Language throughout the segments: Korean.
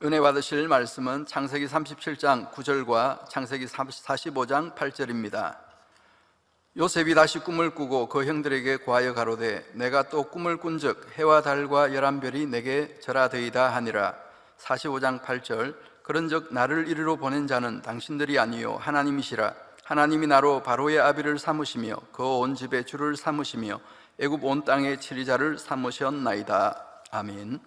은혜 받으실 말씀은 창세기 37장 9절과 창세기 45장 8절입니다. 요셉이 다시 꿈을 꾸고 그 형들에게 고하여 가로되 내가 또 꿈을 꾼즉 해와 달과 열한 별이 내게 절하되이다 하니라. 45장 8절 그런즉 나를 이리로 보낸 자는 당신들이 아니요 하나님이시라. 하나님이 나로 바로의 아비를 삼으시며 그 온 집의 주를 삼으시며 애굽 온 땅의 치리자를 삼으셨나이다. 아멘.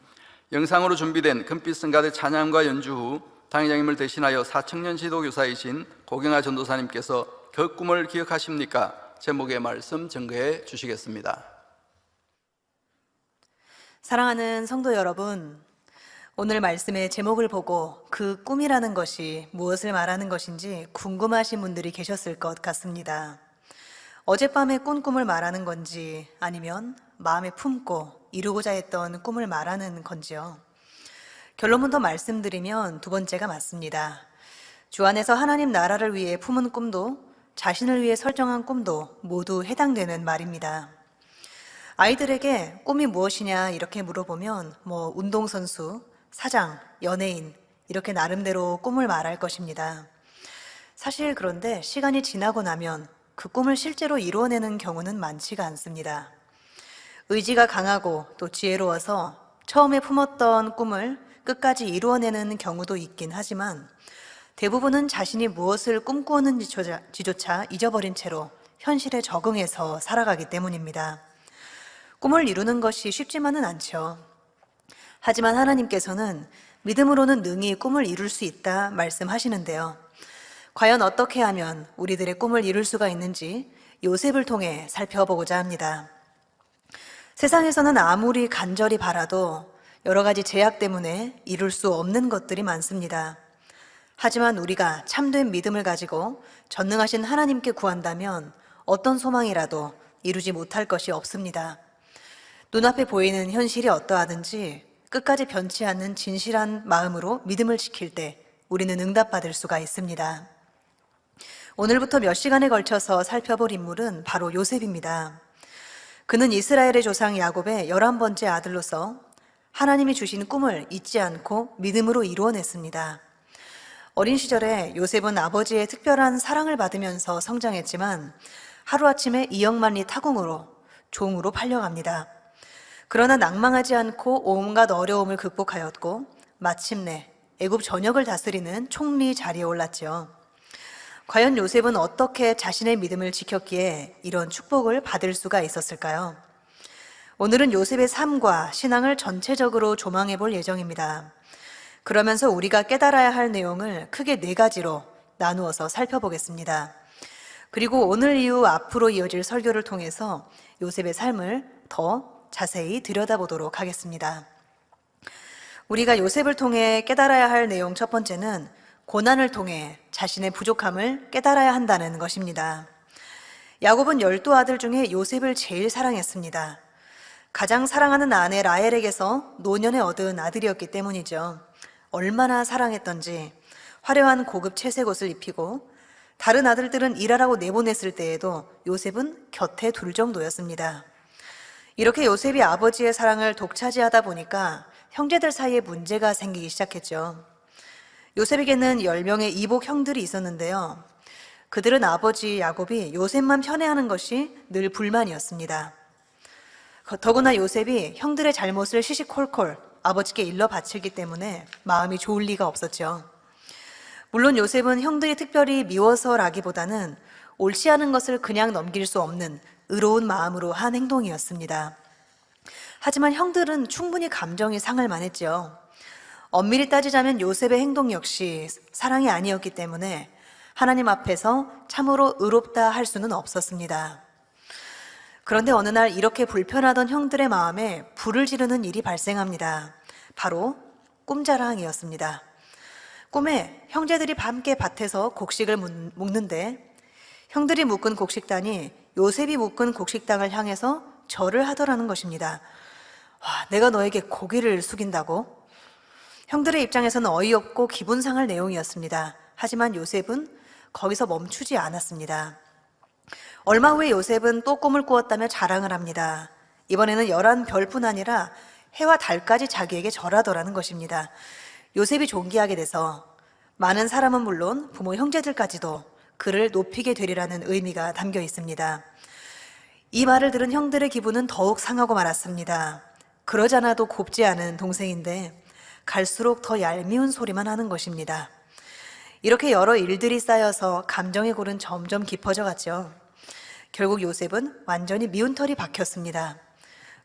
영상으로 준비된 금빛 성가대 찬양과 연주 후 당회장님을 대신하여 사청년 지도교사이신 고경아 전도사님께서 그 꿈을 기억하십니까? 제목의 말씀 증거해 주시겠습니다. 사랑하는 성도 여러분, 오늘 말씀의 제목을 보고 그 꿈이라는 것이 무엇을 말하는 것인지 궁금하신 분들이 계셨을 것 같습니다. 어젯밤에 꾼 꿈을 말하는 건지 아니면 마음에 품고 이루고자 했던 꿈을 말하는 건지요. 결론부터 말씀드리면 두 번째가 맞습니다. 주 안에서 하나님 나라를 위해 품은 꿈도 자신을 위해 설정한 꿈도 모두 해당되는 말입니다. 아이들에게 꿈이 무엇이냐 이렇게 물어보면 운동선수, 사장, 연예인 이렇게 나름대로 꿈을 말할 것입니다. 사실 그런데 시간이 지나고 나면 그 꿈을 실제로 이루어내는 경우는 많지가 않습니다. 의지가 강하고 또 지혜로워서 처음에 품었던 꿈을 끝까지 이루어내는 경우도 있긴 하지만 대부분은 자신이 무엇을 꿈꾸었는지조차 잊어버린 채로 현실에 적응해서 살아가기 때문입니다. 꿈을 이루는 것이 쉽지만은 않죠. 하지만 하나님께서는 믿음으로는 능히 꿈을 이룰 수 있다 말씀하시는데요. 과연 어떻게 하면 우리들의 꿈을 이룰 수가 있는지 요셉을 통해 살펴보고자 합니다. 세상에서는 아무리 간절히 바라도 여러 가지 제약 때문에 이룰 수 없는 것들이 많습니다. 하지만 우리가 참된 믿음을 가지고 전능하신 하나님께 구한다면 어떤 소망이라도 이루지 못할 것이 없습니다. 눈앞에 보이는 현실이 어떠하든지 끝까지 변치 않는 진실한 마음으로 믿음을 지킬 때 우리는 응답받을 수가 있습니다. 오늘부터 몇 시간에 걸쳐서 살펴볼 인물은 바로 요셉입니다. 그는 이스라엘의 조상 야곱의 11번째 아들로서 하나님이 주신 꿈을 잊지 않고 믿음으로 이루어냈습니다. 어린 시절에 요셉은 아버지의 특별한 사랑을 받으면서 성장했지만 하루아침에 2억만리 타궁으로 종으로 팔려갑니다. 그러나 낭망하지 않고 온갖 어려움을 극복하였고 마침내 애굽 전역을 다스리는 총리 자리에 올랐죠. 과연 요셉은 어떻게 자신의 믿음을 지켰기에 이런 축복을 받을 수가 있었을까요? 오늘은 요셉의 삶과 신앙을 전체적으로 조망해 볼 예정입니다. 그러면서 우리가 깨달아야 할 내용을 크게 4가지로 나누어서 살펴보겠습니다. 그리고 오늘 이후 앞으로 이어질 설교를 통해서 요셉의 삶을 더 자세히 들여다보도록 하겠습니다. 우리가 요셉을 통해 깨달아야 할 내용 첫 번째는 고난을 통해 자신의 부족함을 깨달아야 한다는 것입니다. 야곱은 12아들 중에 요셉을 제일 사랑했습니다. 가장 사랑하는 아내 라헬에게서 노년에 얻은 아들이었기 때문이죠. 얼마나 사랑했던지 화려한 고급 채색 옷을 입히고 다른 아들들은 일하라고 내보냈을 때에도 요셉은 곁에 둘 정도였습니다. 이렇게 요셉이 아버지의 사랑을 독차지하다 보니까 형제들 사이에 문제가 생기기 시작했죠. 요셉에게는 10명의 이복 형들이 있었는데요. 그들은 아버지 야곱이 요셉만 편애하는 것이 늘 불만이었습니다. 더구나 요셉이 형들의 잘못을 시시콜콜 아버지께 일러 바치기 때문에 마음이 좋을 리가 없었죠. 물론 요셉은 형들이 특별히 미워서라기보다는 옳지 않은 것을 그냥 넘길 수 없는 의로운 마음으로 한 행동이었습니다. 하지만 형들은 충분히 감정이 상할 만했죠. 엄밀히 따지자면 요셉의 행동 역시 사랑이 아니었기 때문에 하나님 앞에서 참으로 의롭다 할 수는 없었습니다. 그런데 어느 날 이렇게 불편하던 형들의 마음에 불을 지르는 일이 발생합니다. 바로 꿈자랑이었습니다. 꿈에 형제들이 함께 밭에서 곡식을 묶는데 형들이 묶은 곡식단이 요셉이 묶은 곡식당을 향해서 절을 하더라는 것입니다. 내가 너에게 고개를 숙인다고? 형들의 입장에서는 어이없고 기분 상할 내용이었습니다. 하지만 요셉은 거기서 멈추지 않았습니다. 얼마 후에 요셉은 또 꿈을 꾸었다며 자랑을 합니다. 이번에는 11별뿐 아니라 해와 달까지 자기에게 절하더라는 것입니다. 요셉이 존귀하게 돼서 많은 사람은 물론 부모 형제들까지도 그를 높이게 되리라는 의미가 담겨 있습니다. 이 말을 들은 형들의 기분은 더욱 상하고 말았습니다. 그러잖아도 곱지 않은 동생인데 갈수록 더 얄미운 소리만 하는 것입니다. 이렇게 여러 일들이 쌓여서 감정의 골은 점점 깊어져 갔죠. 결국 요셉은 완전히 미운 털이 박혔습니다.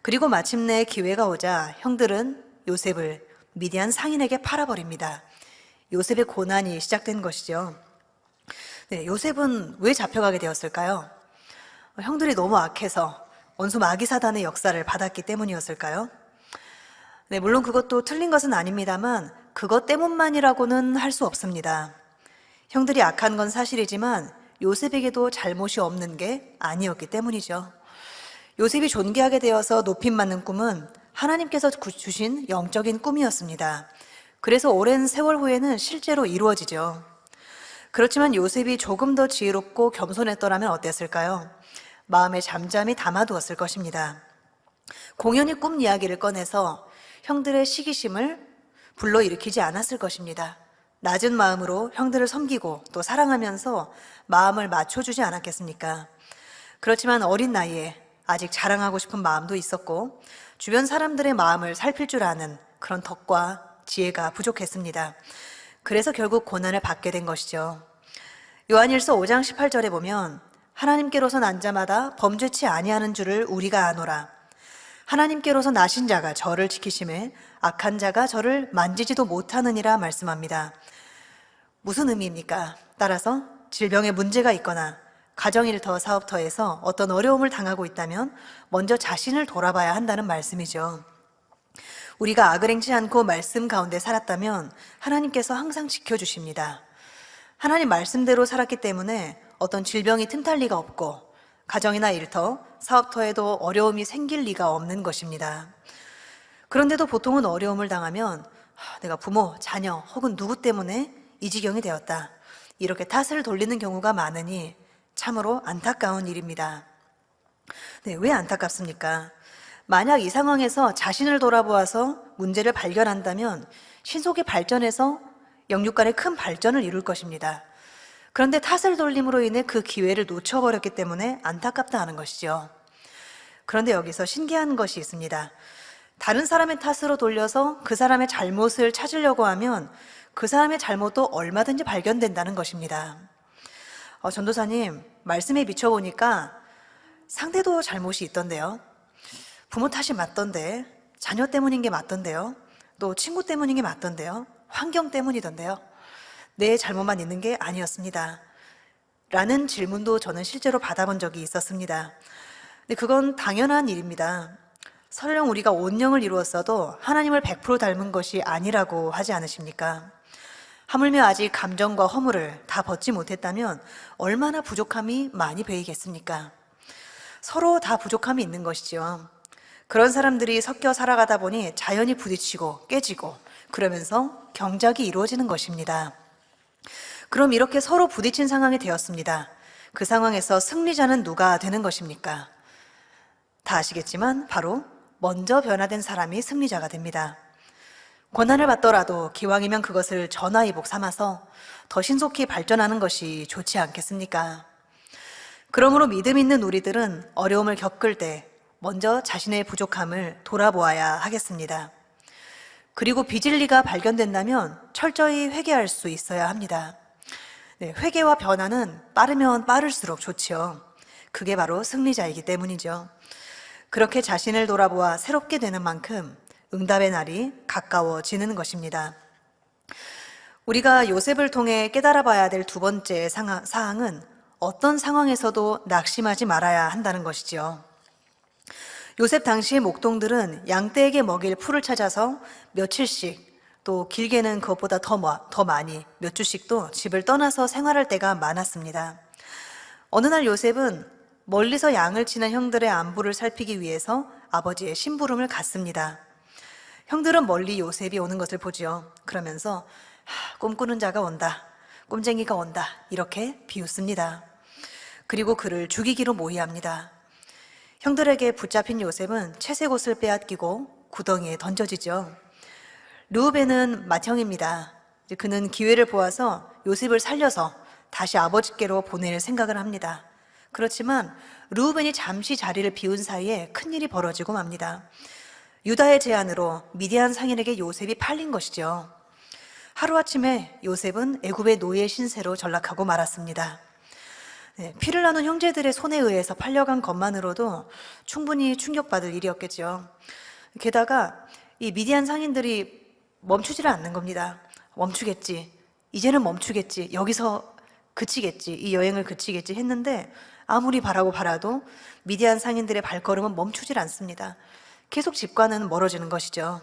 그리고 마침내 기회가 오자 형들은 요셉을 미디안 상인에게 팔아버립니다. 요셉의 고난이 시작된 것이죠. 네, 요셉은 왜 잡혀가게 되었을까요? 형들이 너무 악해서 원수 마귀사단의 역사를 받았기 때문이었을까요? 네, 물론 그것도 틀린 것은 아닙니다만 그것 때문만이라고는 할 수 없습니다. 형들이 악한 건 사실이지만 요셉에게도 잘못이 없는 게 아니었기 때문이죠. 요셉이 존귀하게 되어서 높임받는 꿈은 하나님께서 주신 영적인 꿈이었습니다. 그래서 오랜 세월 후에는 실제로 이루어지죠. 그렇지만 요셉이 조금 더 지혜롭고 겸손했더라면 어땠을까요? 마음에 잠잠히 담아두었을 것입니다. 공연히 꿈 이야기를 꺼내서 형들의 시기심을 불러일으키지 않았을 것입니다. 낮은 마음으로 형들을 섬기고 또 사랑하면서 마음을 맞춰주지 않았겠습니까? 그렇지만 어린 나이에 아직 자랑하고 싶은 마음도 있었고 주변 사람들의 마음을 살필 줄 아는 그런 덕과 지혜가 부족했습니다. 그래서 결국 고난을 받게 된 것이죠. 요한일서 5장 18절에 보면 하나님께로서 난 자마다 범죄치 아니하는 줄을 우리가 아노라. 하나님께로서 나신 자가 저를 지키심에 악한 자가 저를 만지지도 못하느니라 말씀합니다. 무슨 의미입니까? 따라서 질병에 문제가 있거나 가정일터, 사업터에서 어떤 어려움을 당하고 있다면 먼저 자신을 돌아봐야 한다는 말씀이죠. 우리가 악을 행치 않고 말씀 가운데 살았다면 하나님께서 항상 지켜주십니다. 하나님 말씀대로 살았기 때문에 어떤 질병이 틈탈 리가 없고 가정이나 일터, 사업터에도 어려움이 생길 리가 없는 것입니다. 그런데도 보통은 어려움을 당하면 내가 부모, 자녀 혹은 누구 때문에 이 지경이 되었다, 이렇게 탓을 돌리는 경우가 많으니 참으로 안타까운 일입니다. 네, 왜 안타깝습니까? 만약 이 상황에서 자신을 돌아보아서 문제를 발견한다면 신속히 발전해서 영육 간의 큰 발전을 이룰 것입니다. 그런데 탓을 돌림으로 인해 그 기회를 놓쳐버렸기 때문에 안타깝다 하는 것이죠. 그런데 여기서 신기한 것이 있습니다. 다른 사람의 탓으로 돌려서 그 사람의 잘못을 찾으려고 하면 그 사람의 잘못도 얼마든지 발견된다는 것입니다. 전도사님, 말씀에 비춰보니까 상대도 잘못이 있던데요. 부모 탓이 맞던데, 자녀 때문인 게 맞던데요. 또 친구 때문인 게 맞던데요. 환경 때문이던데요. 내 잘못만 있는 게 아니었습니다. 라는 질문도 저는 실제로 받아본 적이 있었습니다. 근데 그건 당연한 일입니다. 설령 우리가 온영을 이루었어도 하나님을 100% 닮은 것이 아니라고 하지 않으십니까? 하물며 아직 감정과 허물을 다 벗지 못했다면 얼마나 부족함이 많이 배이겠습니까? 서로 다 부족함이 있는 것이죠. 그런 사람들이 섞여 살아가다 보니 자연히 부딪히고 깨지고 그러면서 경작이 이루어지는 것입니다. 그럼 이렇게 서로 부딪힌 상황이 되었습니다. 그 상황에서 승리자는 누가 되는 것입니까? 다 아시겠지만 바로 먼저 변화된 사람이 승리자가 됩니다. 고난을 받더라도 기왕이면 그것을 전화위복 삼아서 더 신속히 발전하는 것이 좋지 않겠습니까? 그러므로 믿음 있는 우리들은 어려움을 겪을 때 먼저 자신의 부족함을 돌아보아야 하겠습니다. 그리고 빚을 리가 발견된다면 철저히 회개할 수 있어야 합니다. 네, 회개와 변화는 빠르면 빠를수록 좋지요. 그게 바로 승리자이기 때문이죠. 그렇게 자신을 돌아보아 새롭게 되는 만큼 응답의 날이 가까워지는 것입니다. 우리가 요셉을 통해 깨달아 봐야 될 두 번째 사항은 어떤 상황에서도 낙심하지 말아야 한다는 것이지요. 요셉 당시의 목동들은 양떼에게 먹일 풀을 찾아서 며칠씩, 또 길게는 그것보다 더 많이 몇 주씩도 집을 떠나서 생활할 때가 많았습니다. 어느 날 요셉은 멀리서 양을 치는 형들의 안부를 살피기 위해서 아버지의 심부름을 갔습니다. 형들은 멀리 요셉이 오는 것을 보지요. 그러면서 꿈꾸는 자가 온다, 꿈쟁이가 온다, 이렇게 비웃습니다. 그리고 그를 죽이기로 모의합니다. 형들에게 붙잡힌 요셉은 채색 옷을 빼앗기고 구덩이에 던져지죠. 르우벤은 맏형입니다. 이제 그는 기회를 보아서 요셉을 살려서 다시 아버지께로 보낼 생각을 합니다. 그렇지만 르우벤이 잠시 자리를 비운 사이에 큰일이 벌어지고 맙니다. 유다의 제안으로 미디안 상인에게 요셉이 팔린 것이죠. 하루아침에 요셉은 애굽의 노예 신세로 전락하고 말았습니다. 피를 나눈 형제들의 손에 의해서 팔려간 것만으로도 충분히 충격받을 일이었겠죠. 게다가 이 미디안 상인들이 멈추지를 않는 겁니다. 멈추겠지. 이제는 멈추겠지. 여기서 그치겠지. 이 여행을 그치겠지 했는데 아무리 바라고 바라도 미디안 상인들의 발걸음은 멈추질 않습니다. 계속 집과는 멀어지는 것이죠.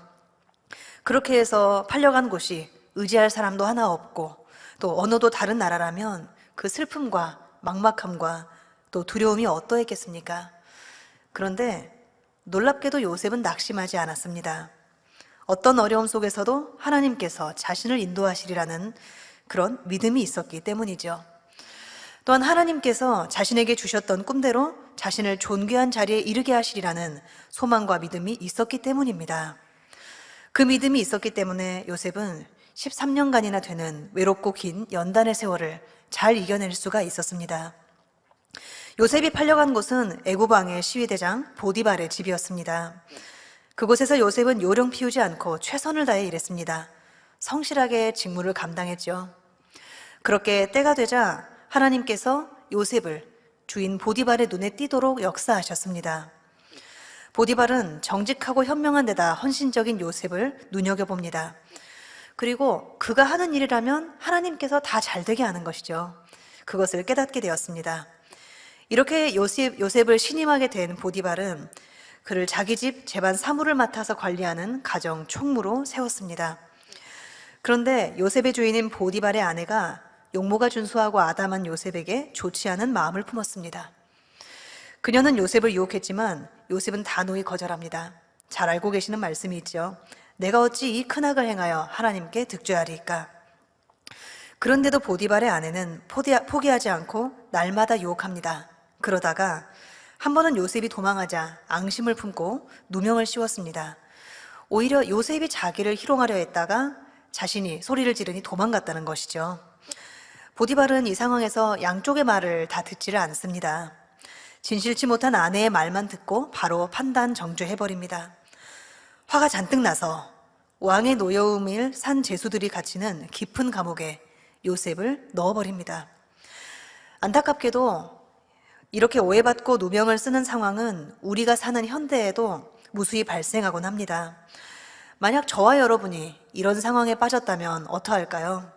그렇게 해서 팔려간 곳이 의지할 사람도 하나 없고 또 언어도 다른 나라라면 그 슬픔과 막막함과 또 두려움이 어떠했겠습니까? 그런데 놀랍게도 요셉은 낙심하지 않았습니다. 어떤 어려움 속에서도 하나님께서 자신을 인도하시리라는 그런 믿음이 있었기 때문이죠. 또한 하나님께서 자신에게 주셨던 꿈대로 자신을 존귀한 자리에 이르게 하시리라는 소망과 믿음이 있었기 때문입니다. 그 믿음이 있었기 때문에 요셉은 13년간이나 되는 외롭고 긴 연단의 세월을 잘 이겨낼 수가 있었습니다. 요셉이 팔려간 곳은 애굽 왕의 시위대장 보디발의 집이었습니다. 그곳에서 요셉은 요령 피우지 않고 최선을 다해 일했습니다. 성실하게 직무를 감당했죠. 그렇게 때가 되자 하나님께서 요셉을 주인 보디발의 눈에 띄도록 역사하셨습니다. 보디발은 정직하고 현명한 데다 헌신적인 요셉을 눈여겨봅니다. 그리고 그가 하는 일이라면 하나님께서 다 잘되게 하는 것이죠. 그것을 깨닫게 되었습니다. 이렇게 요셉을 신임하게 된 보디발은 그를 자기 집 재반 사무를 맡아서 관리하는 가정 총무로 세웠습니다. 그런데 요셉의 주인인 보디발의 아내가 용모가 준수하고 아담한 요셉에게 좋지 않은 마음을 품었습니다. 그녀는 요셉을 유혹했지만 요셉은 단호히 거절합니다. 잘 알고 계시는 말씀이 있죠. 내가 어찌 이 큰 악을 행하여 하나님께 득죄하리이까. 그런데도 보디발의 아내는 포기하지 않고 날마다 유혹합니다. 그러다가 한 번은 요셉이 도망하자 앙심을 품고 누명을 씌웠습니다. 오히려 요셉이 자기를 희롱하려 했다가 자신이 소리를 지르니 도망갔다는 것이죠. 보디발은 이 상황에서 양쪽의 말을 다 듣지를 않습니다. 진실치 못한 아내의 말만 듣고 바로 판단 정죄해버립니다. 화가 잔뜩 나서 왕의 노여움일 산 제수들이 갇히는 깊은 감옥에 요셉을 넣어버립니다. 안타깝게도 이렇게 오해받고 누명을 쓰는 상황은 우리가 사는 현대에도 무수히 발생하곤 합니다. 만약 저와 여러분이 이런 상황에 빠졌다면 어떠할까요?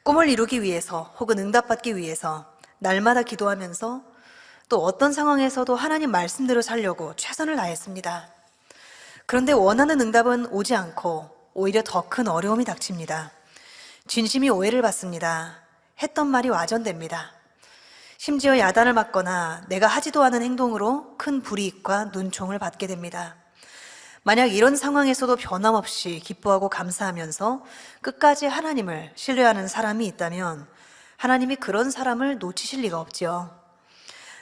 꿈을 이루기 위해서 혹은 응답받기 위해서 날마다 기도하면서 또 어떤 상황에서도 하나님 말씀대로 살려고 최선을 다했습니다. 그런데 원하는 응답은 오지 않고 오히려 더 큰 어려움이 닥칩니다. 진심이 오해를 받습니다. 했던 말이 와전됩니다. 심지어 야단을 맞거나 내가 하지도 않은 행동으로 큰 불이익과 눈총을 받게 됩니다. 만약 이런 상황에서도 변함없이 기뻐하고 감사하면서 끝까지 하나님을 신뢰하는 사람이 있다면 하나님이 그런 사람을 놓치실 리가 없지요.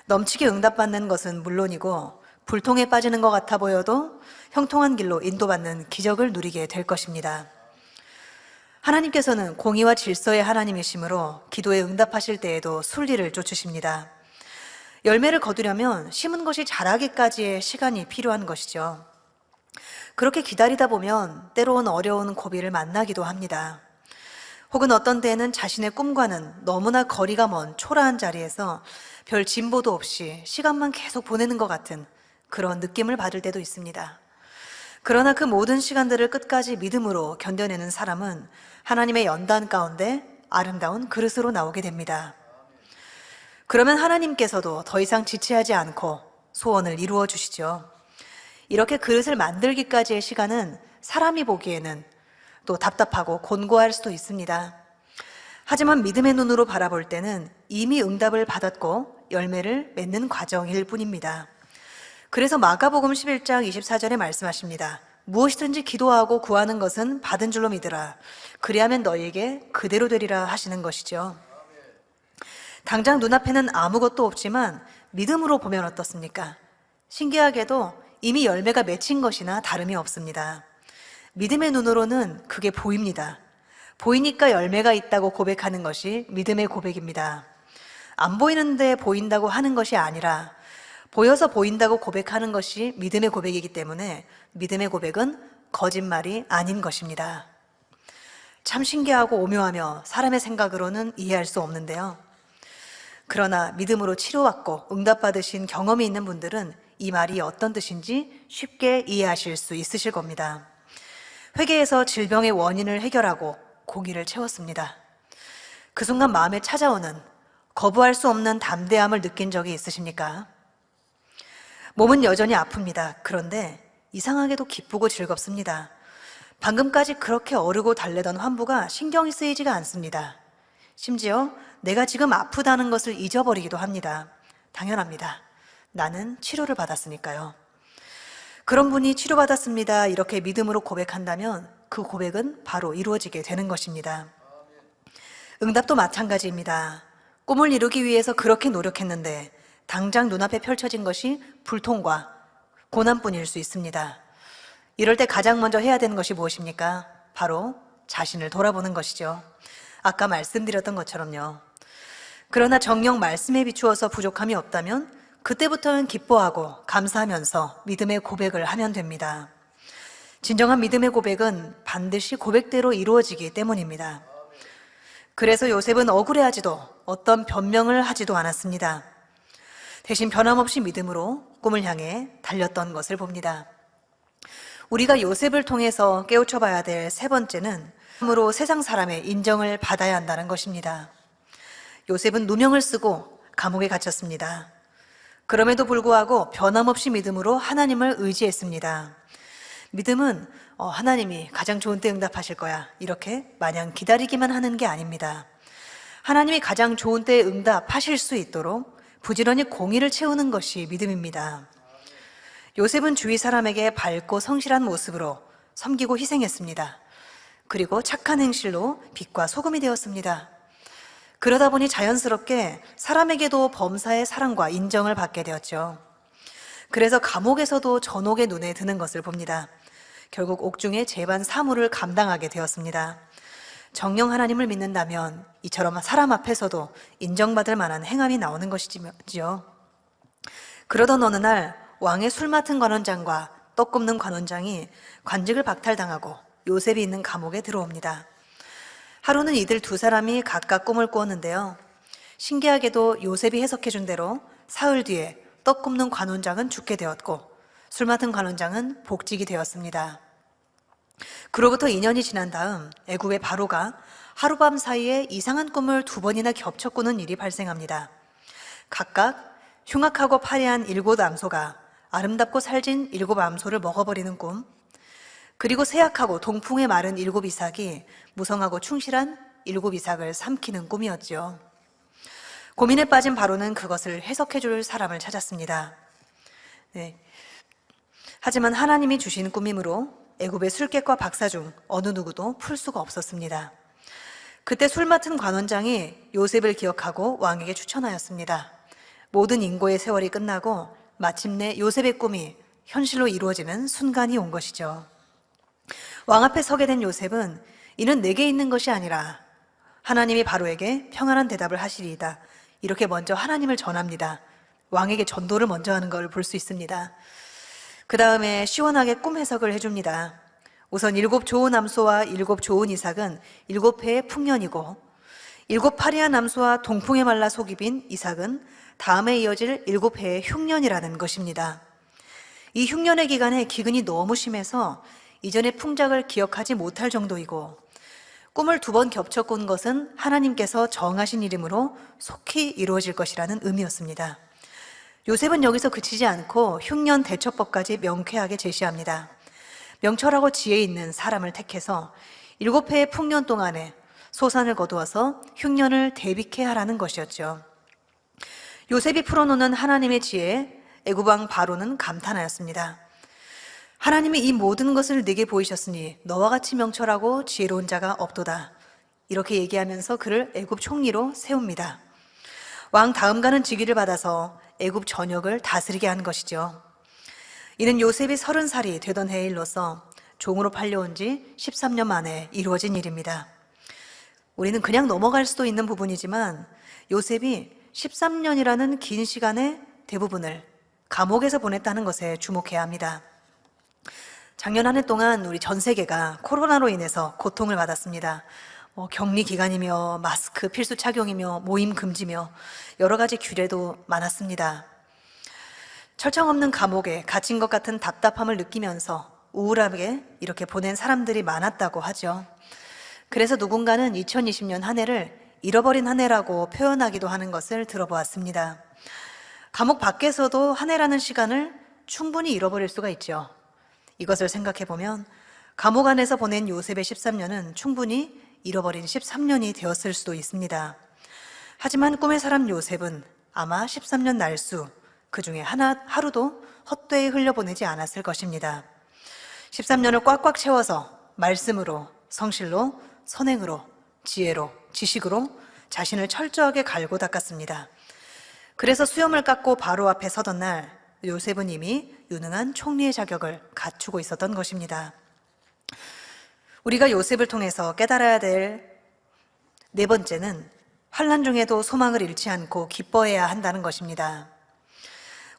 넘치게 응답받는 것은 물론이고 불통에 빠지는 것 같아 보여도 형통한 길로 인도받는 기적을 누리게 될 것입니다. 하나님께서는 공의와 질서의 하나님이시므로 기도에 응답하실 때에도 순리를 쫓으십니다. 열매를 거두려면 심은 것이 자라기까지의 시간이 필요한 것이죠. 그렇게 기다리다 보면 때로는 어려운 고비를 만나기도 합니다. 혹은 어떤 때에는 자신의 꿈과는 너무나 거리가 먼 초라한 자리에서 별 진보도 없이 시간만 계속 보내는 것 같은 그런 느낌을 받을 때도 있습니다. 그러나 그 모든 시간들을 끝까지 믿음으로 견뎌내는 사람은 하나님의 연단 가운데 아름다운 그릇으로 나오게 됩니다. 그러면 하나님께서도 더 이상 지체하지 않고 소원을 이루어 주시죠. 이렇게 그릇을 만들기까지의 시간은 사람이 보기에는 또 답답하고 곤고할 수도 있습니다. 하지만 믿음의 눈으로 바라볼 때는 이미 응답을 받았고 열매를 맺는 과정일 뿐입니다. 그래서 마가복음 11장 24절에 말씀하십니다. 무엇이든지 기도하고 구하는 것은 받은 줄로 믿으라. 그리하면 너희에게 그대로 되리라 하시는 것이죠. 당장 눈앞에는 아무것도 없지만 믿음으로 보면 어떻습니까? 신기하게도 이미 열매가 맺힌 것이나 다름이 없습니다. 믿음의 눈으로는 그게 보입니다. 보이니까 열매가 있다고 고백하는 것이 믿음의 고백입니다. 안 보이는데 보인다고 하는 것이 아니라 보여서 보인다고 고백하는 것이 믿음의 고백이기 때문에 믿음의 고백은 거짓말이 아닌 것입니다. 참 신기하고 오묘하며 사람의 생각으로는 이해할 수 없는데요. 그러나 믿음으로 치료받고 응답받으신 경험이 있는 분들은 이 말이 어떤 뜻인지 쉽게 이해하실 수 있으실 겁니다. 회개에서 질병의 원인을 해결하고 공의를 채웠습니다. 그 순간 마음에 찾아오는 거부할 수 없는 담대함을 느낀 적이 있으십니까? 몸은 여전히 아픕니다. 그런데 이상하게도 기쁘고 즐겁습니다. 방금까지 그렇게 어르고 달래던 환부가 신경이 쓰이지가 않습니다. 심지어 내가 지금 아프다는 것을 잊어버리기도 합니다. 당연합니다. 나는 치료를 받았으니까요. 그런 분이 치료받았습니다. 이렇게 믿음으로 고백한다면 그 고백은 바로 이루어지게 되는 것입니다. 응답도 마찬가지입니다. 꿈을 이루기 위해서 그렇게 노력했는데 당장 눈앞에 펼쳐진 것이 불통과 고난뿐일 수 있습니다. 이럴 때 가장 먼저 해야 되는 것이 무엇입니까? 바로 자신을 돌아보는 것이죠. 아까 말씀드렸던 것처럼요. 그러나 정녕 말씀에 비추어서 부족함이 없다면 그때부터는 기뻐하고 감사하면서 믿음의 고백을 하면 됩니다. 진정한 믿음의 고백은 반드시 고백대로 이루어지기 때문입니다. 그래서 요셉은 억울해하지도 어떤 변명을 하지도 않았습니다. 대신 변함없이 믿음으로 꿈을 향해 달렸던 것을 봅니다. 우리가 요셉을 통해서 깨우쳐 봐야 될 세 번째는 참으로 세상 사람의 인정을 받아야 한다는 것입니다. 요셉은 누명을 쓰고 감옥에 갇혔습니다. 그럼에도 불구하고 변함없이 믿음으로 하나님을 의지했습니다. 믿음은 하나님이 가장 좋은 때 응답하실 거야, 이렇게 마냥 기다리기만 하는 게 아닙니다. 하나님이 가장 좋은 때에 응답하실 수 있도록 부지런히 공의를 채우는 것이 믿음입니다. 요셉은 주위 사람에게 밝고 성실한 모습으로 섬기고 희생했습니다. 그리고 착한 행실로 빛과 소금이 되었습니다. 그러다 보니 자연스럽게 사람에게도 범사의 사랑과 인정을 받게 되었죠. 그래서 감옥에서도 전옥의 눈에 드는 것을 봅니다. 결국 옥중의 재반 사무를 감당하게 되었습니다. 정녕 하나님을 믿는다면 이처럼 사람 앞에서도 인정받을 만한 행함이 나오는 것이지요. 그러던 어느 날 왕의 술 맡은 관원장과 떡 굽는 관원장이 관직을 박탈당하고 요셉이 있는 감옥에 들어옵니다. 하루는 이들 두 사람이 각각 꿈을 꾸었는데요. 신기하게도 요셉이 해석해준 대로 사흘 뒤에 떡 굽는 관원장은 죽게 되었고 술 맡은 관원장은 복직이 되었습니다. 그로부터 2년이 지난 다음 애굽의 바로가 하룻밤 사이에 이상한 꿈을 두 번이나 겹쳐 꾸는 일이 발생합니다. 각각 흉악하고 파리한 7 암소가 아름답고 살진 7 암소를 먹어버리는 꿈, 그리고 세약하고 동풍에 마른 7 이삭이 무성하고 충실한 7 이삭을 삼키는 꿈이었죠. 고민에 빠진 바로는 그것을 해석해 줄 사람을 찾았습니다. 하지만 하나님이 주신 꿈이므로 애굽의 술객과 박사 중 어느 누구도 풀 수가 없었습니다. 그때 술 맡은 관원장이 요셉을 기억하고 왕에게 추천하였습니다. 모든 인고의 세월이 끝나고 마침내 요셉의 꿈이 현실로 이루어지는 순간이 온 것이죠. 왕 앞에 서게 된 요셉은 이는 내게 있는 것이 아니라 하나님이 바로에게 평안한 대답을 하시리이다, 이렇게 먼저 하나님을 전합니다. 왕에게 전도를 먼저 하는 걸 볼 수 있습니다. 그 다음에 시원하게 꿈 해석을 해줍니다. 우선 7 좋은 암소와 7 좋은 이삭은 7해의 풍년이고 7 파리한 암소와 동풍에 말라 속이 빈 이삭은 다음에 이어질 7해의 흉년이라는 것입니다. 이 흉년의 기간에 기근이 너무 심해서 이전의 풍작을 기억하지 못할 정도이고 꿈을 2번 겹쳐 꾼 것은 하나님께서 정하신 일이므로 속히 이루어질 것이라는 의미였습니다. 요셉은 여기서 그치지 않고 흉년 대처법까지 명쾌하게 제시합니다. 명철하고 지혜 있는 사람을 택해서 7해의 풍년 동안에 소산을 거두어서 흉년을 대비케 하라는 것이었죠. 요셉이 풀어놓는 하나님의 지혜에 애굽 왕 바로는 감탄하였습니다. 하나님이 이 모든 것을 내게 보이셨으니 너와 같이 명철하고 지혜로운 자가 없도다, 이렇게 얘기하면서 그를 애굽 총리로 세웁니다. 왕 다음가는 직위를 받아서 애굽 전역을 다스리게 한 것이죠. 이는 요셉이 30살이 되던 해일로서 종으로 팔려온 지 13년 만에 이루어진 일입니다. 우리는 그냥 넘어갈 수도 있는 부분이지만 요셉이 13년이라는 긴 시간의 대부분을 감옥에서 보냈다는 것에 주목해야 합니다. 작년 한 해 동안 우리 전 세계가 코로나로 인해서 고통을 받았습니다. 격리 기간이며 마스크 필수 착용이며 모임 금지며 여러 가지 규례도 많았습니다. 철청 없는 감옥에 갇힌 것 같은 답답함을 느끼면서 우울하게 이렇게 보낸 사람들이 많았다고 하죠. 그래서 누군가는 2020년 한 해를 잃어버린 한 해라고 표현하기도 하는 것을 들어보았습니다. 감옥 밖에서도 한 해라는 시간을 충분히 잃어버릴 수가 있죠. 이것을 생각해 보면 감옥 안에서 보낸 요셉의 13년은 충분히 잃어버린 13년이 되었을 수도 있습니다. 하지만 꿈의 사람 요셉은 아마 13년 날수 그 중에 하루도 헛되이 흘려보내지 않았을 것입니다. 13년을 꽉꽉 채워서 말씀으로, 성실로, 선행으로, 지혜로, 지식으로 자신을 철저하게 갈고 닦았습니다. 그래서 수염을 깎고 바로 앞에 서던 날 요셉은 이미 유능한 총리의 자격을 갖추고 있었던 것입니다. 우리가 요셉을 통해서 깨달아야 될 네 번째는 환난 중에도 소망을 잃지 않고 기뻐해야 한다는 것입니다.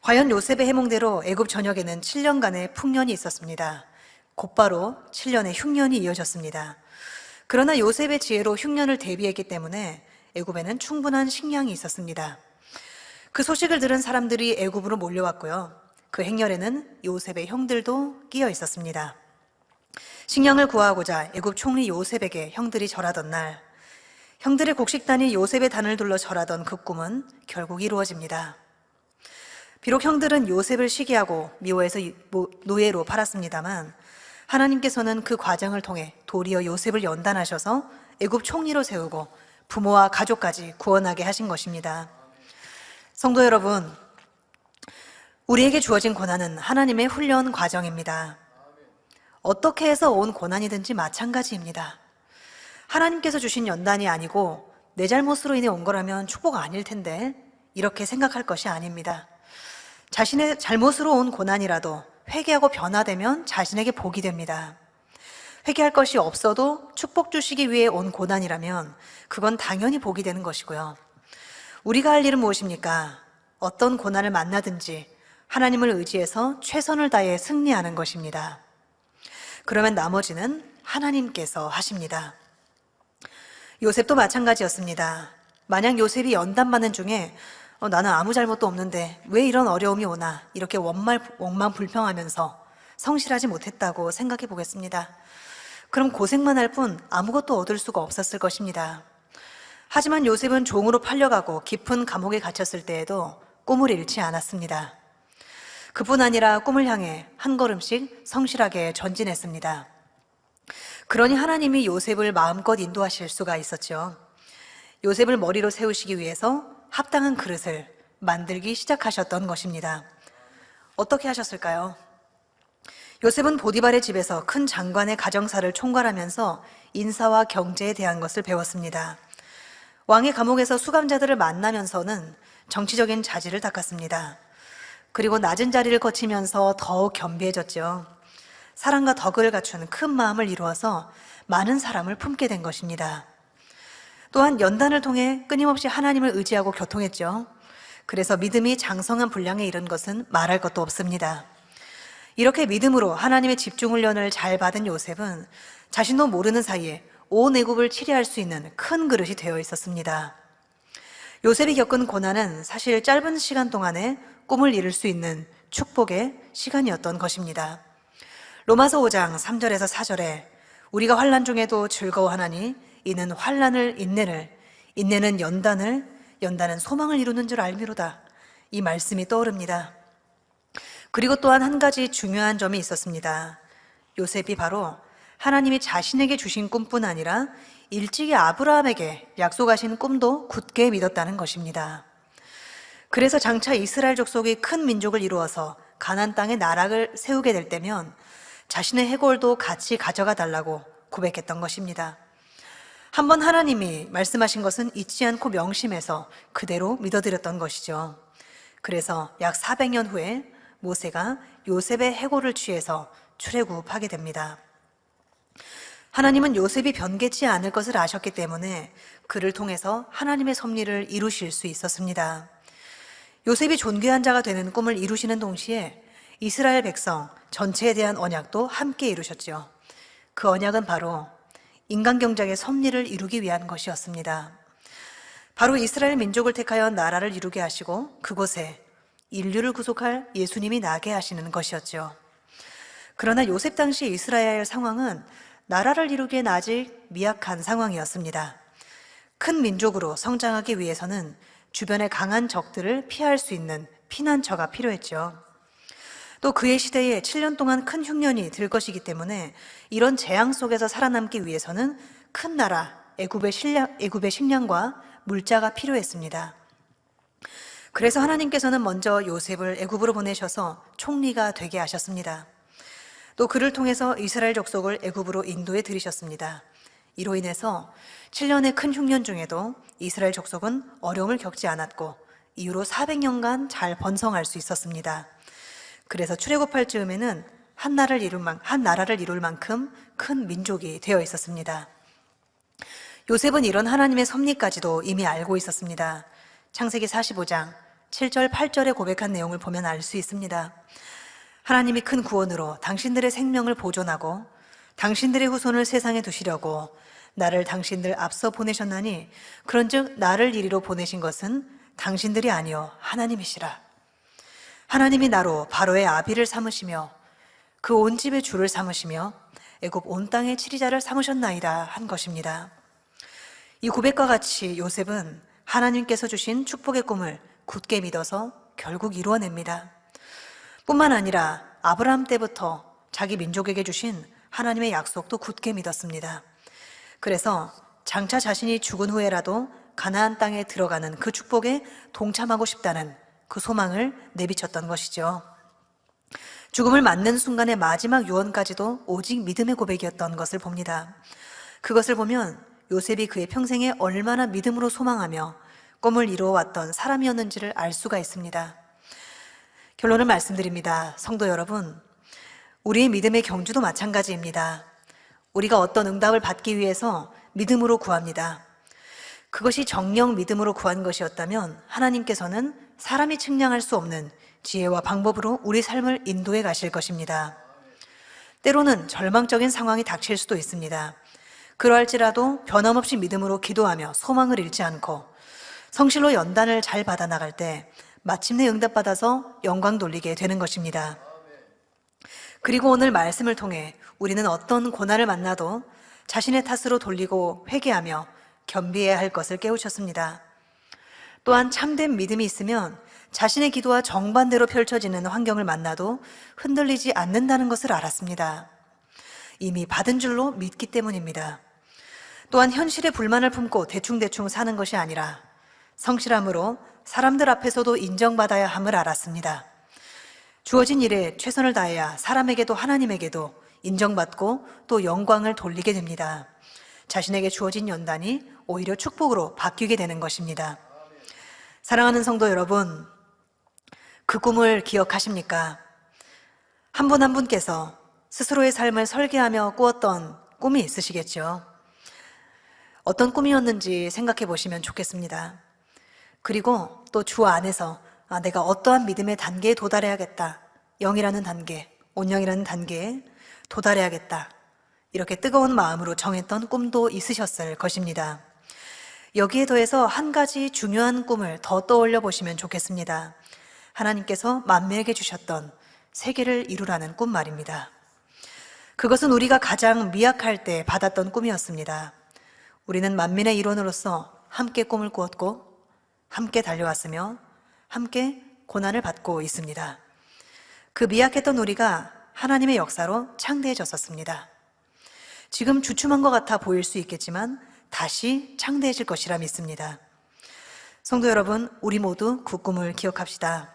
과연 요셉의 해몽대로 애굽 전역에는 7년간의 풍년이 있었습니다. 곧바로 7년의 흉년이 이어졌습니다. 그러나 요셉의 지혜로 흉년을 대비했기 때문에 애굽에는 충분한 식량이 있었습니다. 그 소식을 들은 사람들이 애굽으로 몰려왔고요. 그 행렬에는 요셉의 형들도 끼어 있었습니다. 식량을 구하고자 애굽 총리 요셉에게 형들이 절하던 날, 형들의 곡식단이 요셉의 단을 둘러 절하던 그 꿈은 결국 이루어집니다. 비록 형들은 요셉을 시기하고 미워해서 노예로 팔았습니다만 하나님께서는 그 과정을 통해 도리어 요셉을 연단하셔서 애굽 총리로 세우고 부모와 가족까지 구원하게 하신 것입니다. 성도 여러분, 우리에게 주어진 고난은 하나님의 훈련 과정입니다. 어떻게 해서 온 고난이든지 마찬가지입니다. 하나님께서 주신 연단이 아니고 내 잘못으로 인해 온 거라면 축복 아닐 텐데 이렇게 생각할 것이 아닙니다. 자신의 잘못으로 온 고난이라도 회개하고 변화되면 자신에게 복이 됩니다. 회개할 것이 없어도 축복 주시기 위해 온 고난이라면 그건 당연히 복이 되는 것이고요. 우리가 할 일은 무엇입니까? 어떤 고난을 만나든지 하나님을 의지해서 최선을 다해 승리하는 것입니다. 그러면 나머지는 하나님께서 하십니다. 요셉도 마찬가지였습니다. 만약 요셉이 연단받는 중에 나는 아무 잘못도 없는데 왜 이런 어려움이 오나 이렇게 원망 불평하면서 성실하지 못했다고 생각해 보겠습니다. 그럼 고생만 할 뿐 아무것도 얻을 수가 없었을 것입니다. 하지만 요셉은 종으로 팔려가고 깊은 감옥에 갇혔을 때에도 꿈을 잃지 않았습니다. 그뿐 아니라 꿈을 향해 한 걸음씩 성실하게 전진했습니다. 그러니 하나님이 요셉을 마음껏 인도하실 수가 있었죠. 요셉을 머리로 세우시기 위해서 합당한 그릇을 만들기 시작하셨던 것입니다. 어떻게 하셨을까요? 요셉은 보디발의 집에서 큰 장관의 가정사를 총괄하면서 인사와 경제에 대한 것을 배웠습니다. 왕의 감옥에서 수감자들을 만나면서는 정치적인 자질을 닦았습니다. 그리고 낮은 자리를 거치면서 더욱 겸비해졌죠. 사랑과 덕을 갖춘 큰 마음을 이루어서 많은 사람을 품게 된 것입니다. 또한 연단을 통해 끊임없이 하나님을 의지하고 교통했죠. 그래서 믿음이 장성한 분량에 이른 것은 말할 것도 없습니다. 이렇게 믿음으로 하나님의 집중 훈련을 잘 받은 요셉은 자신도 모르는 사이에 온 애굽을 치리할 수 있는 큰 그릇이 되어 있었습니다. 요셉이 겪은 고난은 사실 짧은 시간 동안에 꿈을 이룰 수 있는 축복의 시간이었던 것입니다. 로마서 5장 3절에서 4절에 우리가 환난 중에도 즐거워하나니 이는 환난을 인내를, 인내는 연단을, 연단은 소망을 이루는 줄 알미로다. 이 말씀이 떠오릅니다. 그리고 또한 한 가지 중요한 점이 있었습니다. 요셉이 바로 하나님이 자신에게 주신 꿈뿐 아니라 일찍이 아브라함에게 약속하신 꿈도 굳게 믿었다는 것입니다. 그래서 장차 이스라엘 족속이 큰 민족을 이루어서 가나안 땅에 나라를 세우게 될 때면 자신의 해골도 같이 가져가 달라고 고백했던 것입니다. 한번 하나님이 말씀하신 것은 잊지 않고 명심해서 그대로 믿어드렸던 것이죠. 그래서 약 400년 후에 모세가 요셉의 해골을 취해서 출애굽하게 됩니다. 하나님은 요셉이 변개치 않을 것을 아셨기 때문에 그를 통해서 하나님의 섭리를 이루실 수 있었습니다. 요셉이 존귀한 자가 되는 꿈을 이루시는 동시에 이스라엘 백성 전체에 대한 언약도 함께 이루셨죠. 그 언약은 바로 인간 경작의 섭리를 이루기 위한 것이었습니다. 바로 이스라엘 민족을 택하여 나라를 이루게 하시고 그곳에 인류를 구속할 예수님이 나게 하시는 것이었죠. 그러나 요셉 당시 이스라엘 상황은 나라를 이루기엔 아직 미약한 상황이었습니다. 큰 민족으로 성장하기 위해서는 주변의 강한 적들을 피할 수 있는 피난처가 필요했죠. 또 그의 시대에 7년 동안 큰 흉년이 들 것이기 때문에 이런 재앙 속에서 살아남기 위해서는 큰 나라 애굽의 식량과 물자가 필요했습니다. 그래서 하나님께서는 먼저 요셉을 애굽으로 보내셔서 총리가 되게 하셨습니다. 또 그를 통해서 이스라엘 족속을 애굽으로 인도해 들이셨습니다. 이로 인해서 7년의 큰 흉년 중에도 이스라엘 족속은 어려움을 겪지 않았고 이후로 400년간 잘 번성할 수 있었습니다. 그래서 출애굽할 즈음에는 한 나라를 이룰 만큼 큰 민족이 되어 있었습니다. 요셉은 이런 하나님의 섭리까지도 이미 알고 있었습니다. 창세기 45장 7절 8절에 고백한 내용을 보면 알 수 있습니다. 하나님이 큰 구원으로 당신들의 생명을 보존하고 당신들의 후손을 세상에 두시려고 나를 당신들 앞서 보내셨나니 그런즉 나를 이리로 보내신 것은 당신들이 아니요 하나님이시라. 하나님이 나로 바로의 아비를 삼으시며 그 온 집의 주를 삼으시며 애굽 온 땅의 치리자를 삼으셨나이다 한 것입니다. 이 고백과 같이 요셉은 하나님께서 주신 축복의 꿈을 굳게 믿어서 결국 이루어냅니다. 뿐만 아니라 아브라함 때부터 자기 민족에게 주신 하나님의 약속도 굳게 믿었습니다. 그래서 장차 자신이 죽은 후에라도 가나안 땅에 들어가는 그 축복에 동참하고 싶다는 그 소망을 내비쳤던 것이죠. 죽음을 맞는 순간의 마지막 유언까지도 오직 믿음의 고백이었던 것을 봅니다. 그것을 보면 요셉이 그의 평생에 얼마나 믿음으로 소망하며 꿈을 이루어왔던 사람이었는지를 알 수가 있습니다. 결론을 말씀드립니다. 성도 여러분, 우리의 믿음의 경주도 마찬가지입니다. 우리가 어떤 응답을 받기 위해서 믿음으로 구합니다. 그것이 정령 믿음으로 구한 것이었다면 하나님께서는 사람이 측량할 수 없는 지혜와 방법으로 우리 삶을 인도해 가실 것입니다. 때로는 절망적인 상황이 닥칠 수도 있습니다. 그러할지라도 변함없이 믿음으로 기도하며 소망을 잃지 않고 성실로 연단을 잘 받아나갈 때 마침내 응답받아서 영광 돌리게 되는 것입니다. 그리고 오늘 말씀을 통해 우리는 어떤 고난을 만나도 자신의 탓으로 돌리고 회개하며 겸비해야 할 것을 깨우쳤습니다. 또한 참된 믿음이 있으면 자신의 기도와 정반대로 펼쳐지는 환경을 만나도 흔들리지 않는다는 것을 알았습니다. 이미 받은 줄로 믿기 때문입니다. 또한 현실에 불만을 품고 대충대충 사는 것이 아니라 성실함으로 사람들 앞에서도 인정받아야 함을 알았습니다. 주어진 일에 최선을 다해야 사람에게도 하나님에게도 인정받고 또 영광을 돌리게 됩니다. 자신에게 주어진 연단이 오히려 축복으로 바뀌게 되는 것입니다. 사랑하는 성도 여러분, 그 꿈을 기억하십니까? 한 분 한 분께서 스스로의 삶을 설계하며 꾸었던 꿈이 있으시겠죠? 어떤 꿈이었는지 생각해 보시면 좋겠습니다. 그리고 또 주 안에서 내가 어떠한 믿음의 단계에 도달해야겠다. 0이라는 단계, 온영이라는 단계에 도달해야겠다. 이렇게 뜨거운 마음으로 정했던 꿈도 있으셨을 것입니다. 여기에 더해서 한 가지 중요한 꿈을 더 떠올려 보시면 좋겠습니다. 하나님께서 만민에게 주셨던 세계를 이루라는 꿈 말입니다. 그것은 우리가 가장 미약할 때 받았던 꿈이었습니다. 우리는 만민의 일원으로서 함께 꿈을 꾸었고 함께 달려왔으며 함께 고난을 받고 있습니다. 그 미약했던 우리가 하나님의 역사로 창대해졌었습니다. 지금 주춤한 것 같아 보일 수 있겠지만 다시 창대해질 것이라 믿습니다. 성도 여러분, 우리 모두 그 꿈을 기억합시다.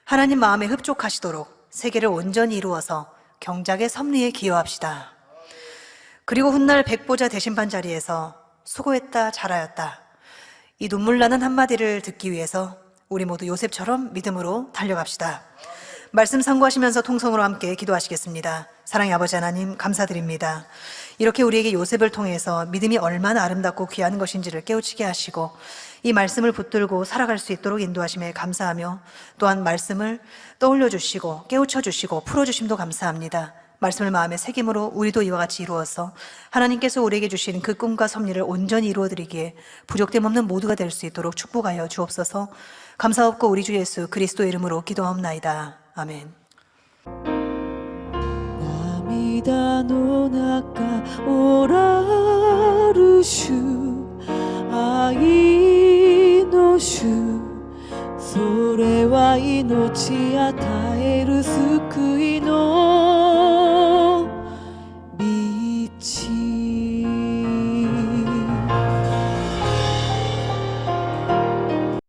하나님 마음에 흡족하시도록 세계를 온전히 이루어서 경작의 섭리에 기여합시다. 그리고 훗날 백보자 대심판 자리에서 수고했다, 잘하였다. 이 눈물 나는 한마디를 듣기 위해서 우리 모두 요셉처럼 믿음으로 달려갑시다. 말씀 상고하시면서 통성으로 함께 기도하시겠습니다. 사랑의 아버지 하나님, 감사드립니다. 이렇게 우리에게 요셉을 통해서 믿음이 얼마나 아름답고 귀한 것인지를 깨우치게 하시고 이 말씀을 붙들고 살아갈 수 있도록 인도하심에 감사하며 또한 말씀을 떠올려 주시고 깨우쳐 주시고 풀어 주심도 감사합니다. 말씀을 마음에 새김으로 우리도 이와 같이 이루어서 하나님께서 우리에게 주신 그 꿈과 섭리를 온전히 이루어드리기에 부족됨 없는 모두가 될 수 있도록 축복하여 주옵소서. 감사없고 우리 주 예수 그리스도의 이름으로 기도하옵나이다. 아멘. 涙の中おらる主愛の主それは命与える救いの